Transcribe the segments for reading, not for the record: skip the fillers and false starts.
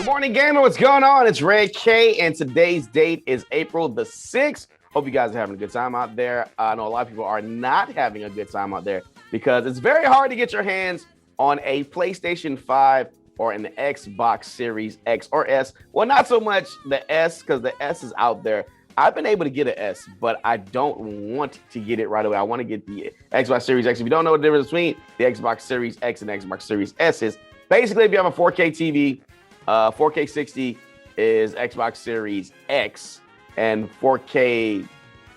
Morning Gamer, what's going on? It's Red K, and today's date is April the 6th. Hope you guys are having a good time out there. I know a lot of people are not having a good time out there because it's very hard to get your hands on a PlayStation 5 or an Xbox Series X or S. Well, not so much the S because the S is out there. I've been able to get an S, but I don't want to get it right away. I want to get the Xbox Series X. If you don't know the difference between the Xbox Series X and Xbox Series S is, basically if you have a 4K TV, 4K 60 is Xbox Series X, and 4K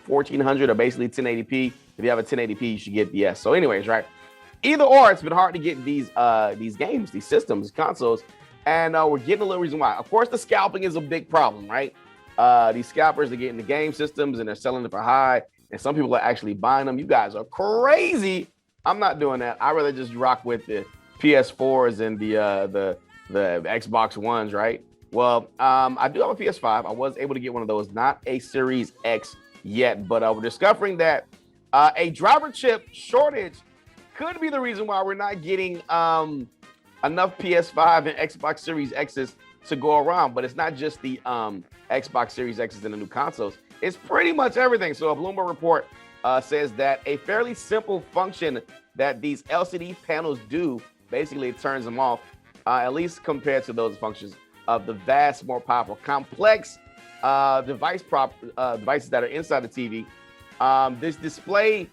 1400 are basically 1080p. If you have a 1080p, you should get the S. So anyways, right? Either or, it's been hard to get these games, these systems, consoles, and we're getting a little reason why. Of course, the scalping is a big problem, right? These scalpers are getting the game systems and they're selling it for high, and some people are actually buying them. You guys are crazy. I'm not doing that. I'd rather just rock with the PS4s and the Xbox Ones, right? Well, I do have a PS5. I was able to get one of those, not a Series X yet, but we're discovering that a driver chip shortage could be the reason why we're not getting enough PS5 and Xbox Series X's to go around. But it's not just the Xbox Series X's and the new consoles. It's pretty much everything. So a Bloomberg report says that a fairly simple function that these LCD panels do, basically it turns them off, at least compared to those functions of the vast, more powerful, complex devices that are inside the TV. This display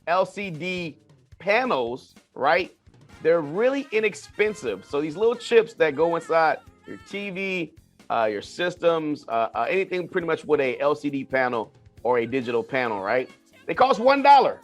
LCD panels, right? They're really inexpensive. So these little chips that go inside your TV, your systems, anything pretty much with a LCD panel or a digital panel, right? They cost $1.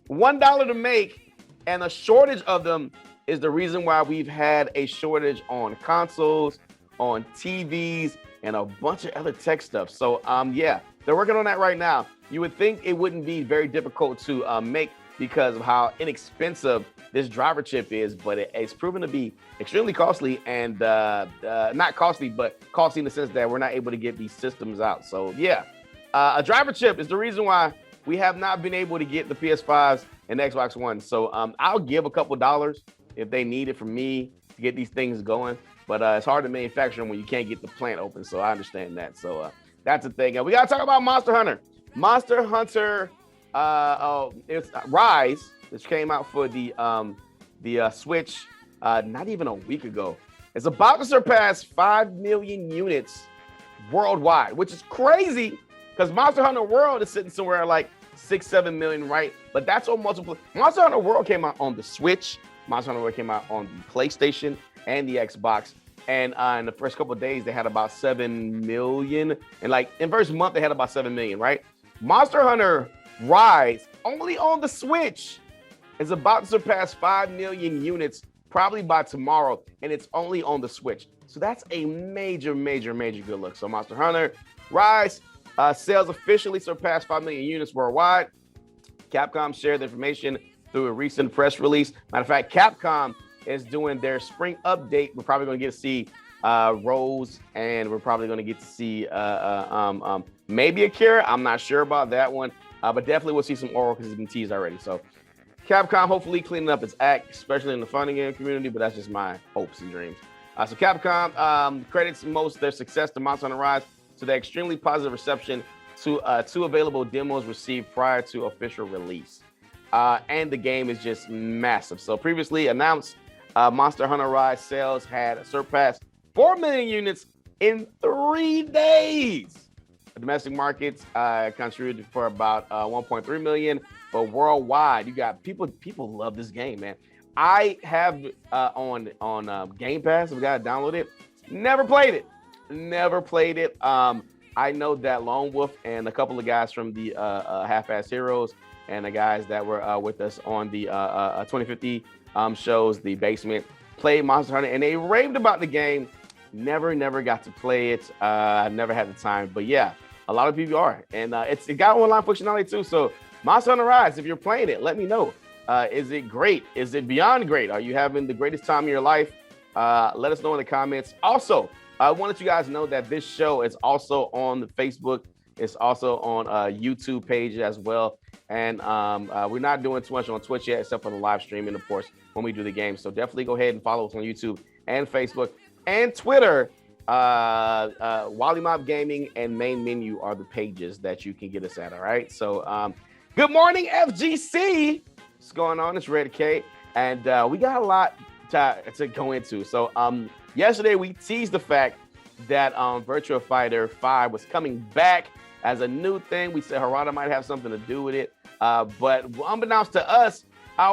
$1 to make, and a shortage of them is the reason why we've had a shortage on consoles, on TVs, and a bunch of other tech stuff. So, yeah, they're working on that right now. You would think it wouldn't be very difficult to make because of how inexpensive this driver chip is, but it's proven to be extremely costly, and not costly, but costly in the sense that we're not able to get these systems out. So, yeah, a driver chip is the reason why we have not been able to get the PS5s and Xbox One. So I'll give a couple dollars if they need it from me to get these things going. But it's hard to manufacture them when you can't get the plant open. So I understand that. So that's the thing. And we got to talk about Monster Hunter. Monster Hunter it's Rise, which came out for the Switch not even a week ago. It's about to surpass 5 million units worldwide, which is crazy because Monster Hunter World is sitting somewhere like 6-7 million, right? But that's on multiple. Monster Hunter World came out on the Switch. Monster Hunter World came out on the PlayStation and the Xbox. And in the first couple of days, they had about 7 million. And like in first month, they had about 7 million, right? Monster Hunter Rise, only on the Switch, is about to surpass 5 million units probably by tomorrow. And it's only on the Switch. So that's a major, major, major good look. So Monster Hunter Rise sales officially surpassed 5 million units worldwide. Capcom shared the information through a recent press release. Matter of fact, Capcom is doing their spring update. We're probably going to get to see Rose, and we're probably going to get to see maybe Akira. I'm not sure about that one, but definitely we'll see some Oro because it's been teased already. So Capcom hopefully cleaning up its act, especially in the fighting game community, but that's just my hopes and dreams. So Capcom credits most of their success to Monster Hunter Rise to the extremely positive reception to two available demos received prior to official release. And the game is just massive. So previously announced, Monster Hunter Rise sales had surpassed 4 million units in 3 days. The domestic markets contributed for about 1.3 million, but worldwide, you got people love this game, man. I have on Game Pass. We got to download it. Never played it. I know that Lone Wolf and a couple of guys from the Half-Ass Heroes and the guys that were with us on the 2050 shows, The Basement, played Monster Hunter, and they raved about the game. Never got to play it. I never had the time, but yeah, a lot of people are, and it got online functionality too. So Monster Hunter Rise, if you're playing it, let me know. Is it great? Is it beyond great? Are you having the greatest time of your life? Let us know in the comments. Also, I wanted you guys to know that this show is also on the Facebook It's also on YouTube page as well. And we're not doing too much on Twitch yet, except for the live streaming, of course, when we do the game. So definitely go ahead and follow us on YouTube and Facebook and Twitter. Wally Mob Gaming and Main Menu are the pages that you can get us at. All right. So good morning, FGC. What's going on? It's Red K. And we got a lot to go into. So yesterday we teased the fact that Virtua Fighter 5 was coming back as a new thing. We said Harada might have something to do with it. But unbeknownst to us,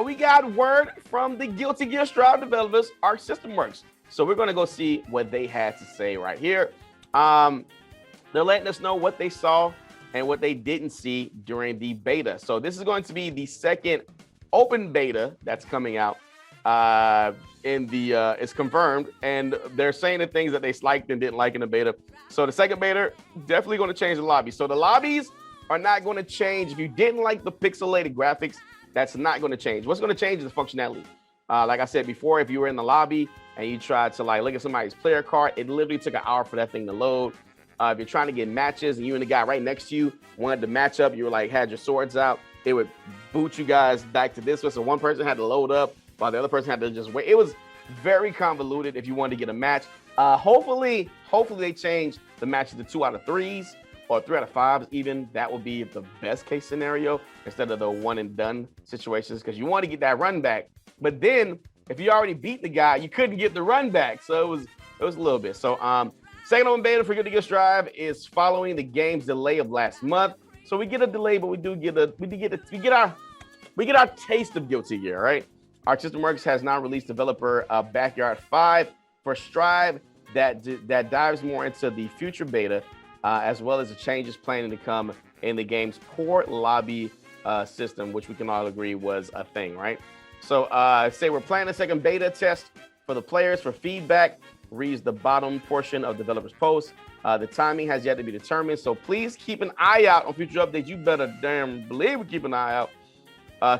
we got word from the Guilty Gear Strive developers, Arc System Works. So we're going to go see what they had to say right here. They're letting us know what they saw and what they didn't see during the beta. So this is going to be the second open beta that's coming out. It's confirmed, and they're saying the things that they liked and didn't like in the beta. So the second beta definitely going to change the lobby. So the lobbies are not going to change. If you didn't like the pixelated graphics, that's not going to change. What's going to change is the functionality. Like I said before, if you were in the lobby and you tried to look at somebody's player card, it literally took an hour for that thing to load. If you're trying to get matches and you and the guy right next to you wanted to match up, you were had your swords out, it would boot you guys back to this one. So one person had to load up while the other person had to just wait. It was very convoluted if you wanted to get a match. Hopefully they change the matches to 2 out of 3s or 3 out of 5s even. That would be the best case scenario instead of the one and done situations, because you want to get that run back. But then if you already beat the guy, you couldn't get the run back. So it was a little bit. So second open beta for Guilty Gear Strive is following the game's delay of last month. So we get a delay, but we get our taste of Guilty Gear, right? Arc System Works has now released developer Backyard 5 for Strive that dives more into the future beta, as well as the changes planning to come in the game's port lobby system, which we can all agree was a thing, right? So say we're planning a second beta test for the players for feedback, reads the bottom portion of developers post. The timing has yet to be determined, so please keep an eye out on future updates. You better damn believe we keep an eye out.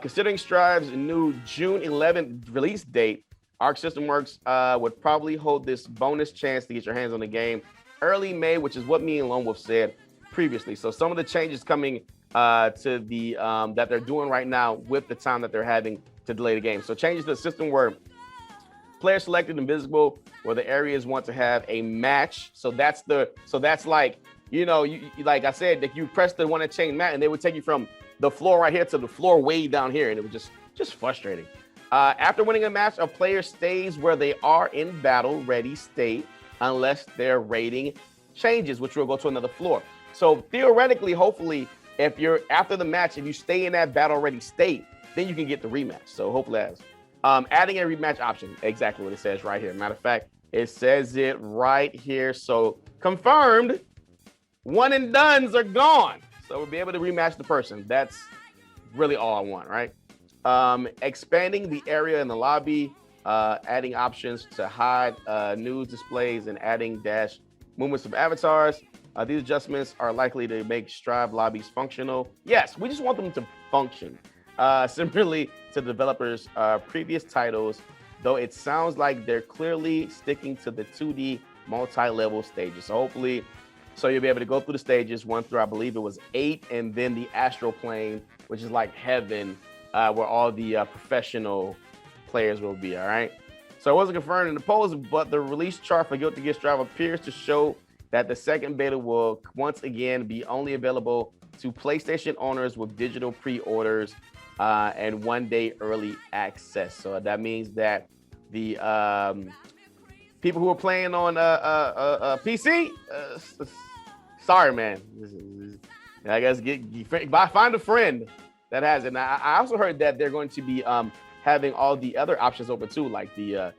Considering Strive's new June 11th release date, Arc System Works would probably hold this bonus chance to get your hands on the game early May, which is what me and Lone Wolf said previously. So some of the changes coming to the that they're doing right now with the time that they're having to delay the game. So changes to the system where players selected invisible where the areas want to have a match. So that's like, you like I said, that you press the one that chain mat and they would take you from the floor right here to the floor way down here, and it was just frustrating. After winning a match, a player stays where they are in battle ready state unless their rating changes, which will go to another floor. So theoretically, hopefully, if you're after the match, if you stay in that battle ready state, then you can get the rematch. So hopefully that's adding a rematch option, exactly what it says right here. Matter of fact, it says it right here. So confirmed, one and dones are gone. So we'll be able to rematch the person. That's really all I want, right? Expanding the area in the lobby, adding options to hide news displays, and adding dash movements of avatars. These adjustments are likely to make Strive lobbies functional. Yes, we just want them to function. Similarly to the developers' previous titles, though it sounds like they're clearly sticking to the 2D multi-level stages. So hopefully, you'll be able to go through the stages, 1 through, I believe it was 8, and then the astral plane, which is like heaven, where all the professional players will be, all right? So it wasn't confirmed in the polls, but the release chart for Guilty Gear Strive appears to show that the second beta will once again be only available to PlayStation owners with digital pre-orders and 1-day early access. So that means that the people who are playing on PC, sorry, man. I guess find a friend that has it. And I also heard that they're going to be having all the other options open too, like the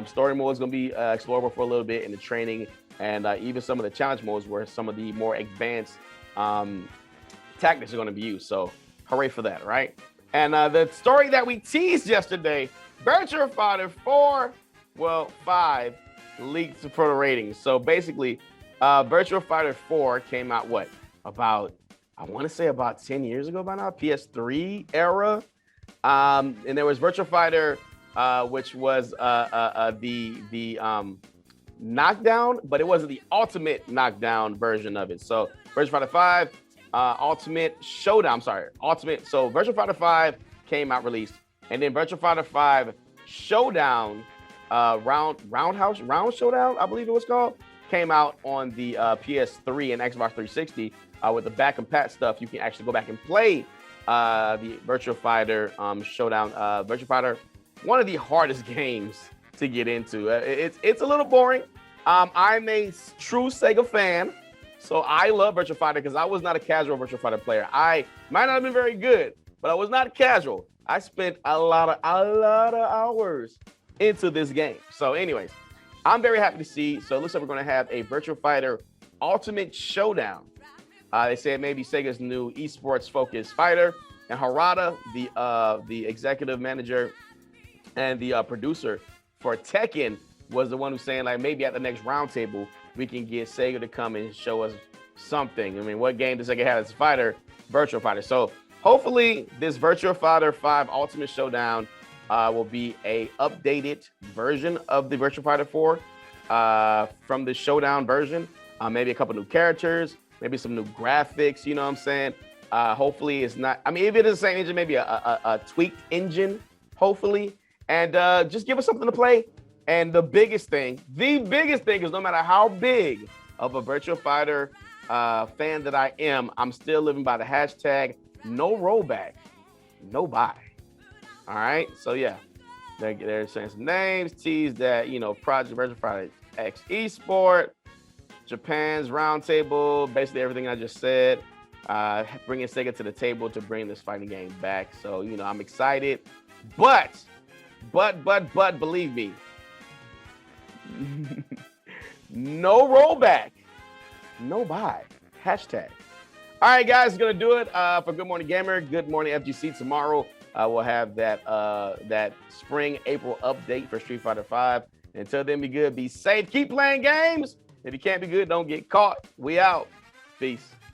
story mode is going to be explorable for a little bit, and the training, and even some of the challenge modes where some of the more advanced tactics are going to be used. So hooray for that, right? And the story that we teased yesterday, Virtua Fighter 5 leaked for the ratings. So basically, Virtua Fighter 4 came out about 10 years ago by now, PS3 era. And there was Virtua Fighter, which was Knockdown, but it wasn't the ultimate knockdown version of it. So Virtua Fighter 5 Ultimate Showdown. I'm sorry, Ultimate. So Virtua Fighter 5 came out released, and then Virtua Fighter 5 Showdown, Round Showdown, I believe it was called, came out on the PS3 and Xbox 360 with the back and pat stuff. You can actually go back and play the Virtua Fighter Showdown. Virtua Fighter, one of the hardest games to get into. It's a little boring. I'm a true Sega fan, so I love Virtua Fighter because I was not a casual Virtua Fighter player. I might not have been very good, but I was not casual. I spent a lot of hours into this game. So anyways, I'm very happy to see. So it looks like we're going to have a Virtua Fighter Ultimate Showdown. They say it may be Sega's new esports focused fighter. And Harada, the executive manager and the producer for Tekken, was the one who's saying, like, maybe at the next roundtable we can get Sega to come and show us something. I mean, what game does Sega have as a fighter? Virtua Fighter. So hopefully this Virtua Fighter 5 Ultimate Showdown will be a updated version of the Virtua Fighter 4 from the Showdown version. Maybe a couple new characters, maybe some new graphics, you know what I'm saying? Hopefully it's not, I mean, if it is the same engine, maybe a tweaked engine, hopefully. And just give us something to play. And the biggest thing is no matter how big of a Virtua Fighter fan that I am, I'm still living by the hashtag no rollback, no buy. All right. So yeah, they're saying some names, tease that, you know, Project Virtua Fighter X Esport, Japan's roundtable, basically everything I just said, bringing Sega to the table to bring this fighting game back. So, you know, I'm excited, but believe me, no rollback, no buy, hashtag. All right, guys, going to do it for Good Morning Gamer, Good Morning FGC. Tomorrow, we'll have that spring, April update for Street Fighter 5. Until then, be good, be safe, keep playing games. If you can't be good, don't get caught. We out. Peace.